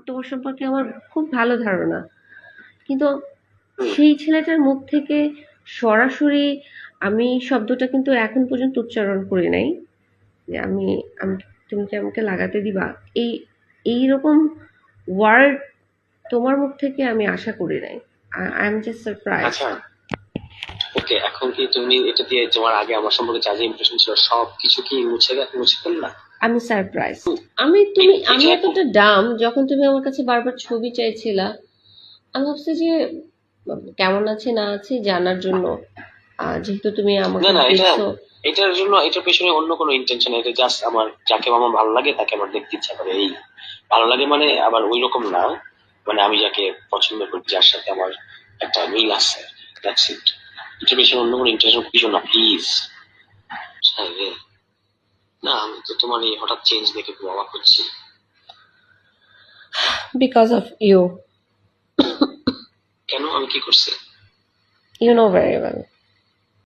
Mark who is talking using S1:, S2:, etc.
S1: তোমার সম্পর্কে আমার খুব ভালো ধারণা, কিন্তু
S2: হুম।
S1: সেই ছেলেটার মুখ থেকে সরাসরি আমি শব্দটা কিন্তু এখন পর্যন্ত উচ্চারণ করি নাই যে তুমি কি আমাকে লাগাতে দিবা, এই এইরকম ওয়ার্ড তোমার মুখ থেকে আমি আশা করি নাই। আই এম জাস্ট
S2: আচ্ছা,
S1: সারপ্রাইজড।
S2: ওকে, এখন কি তুমি এটা দিয়ে তোমার আগে আমার সম্পর্কে যা যা ইমপ্রেশন ছিল সব কিছু কি মুছে ফেললা?
S1: আমি সারপ্রাইজ।
S2: হুম,
S1: আমি
S2: এটা এখন
S1: এতটা ডাম, যখন তুমি আমার কাছে বারবার ছবি চাইছিলা আমি ভাবছি যে কেমন আছে না আছে জানার জন্য, যেহেতু তুমি
S2: না
S1: আমাকে
S2: না,
S1: দেখছো।
S2: এটার জন্য এটার পেছনে অন্য কোনো ইন্টেনশন, এটা জাস্ট আমার যাকে আমার ভালো লাগে তাকে আমার দেখতে ইচ্ছা করে, এই ভালো লাগে মানে আবার ওই রকম না, মানে আমি যাকে পছন্দ করি, যার সাথে আমার একটা মিল আছে, দ্যাটস ইট। এটার পেছনে অন্য কোনো ইন্টেনশন কিছু না, প্লিজ। না, আমি তো তোমার এই হঠাৎ চেঞ্জ দেখে খুব অবাক হচ্ছি।
S1: বিকজ অফ ইউ,
S2: কেন, আমি কি করছি?
S1: You know very well.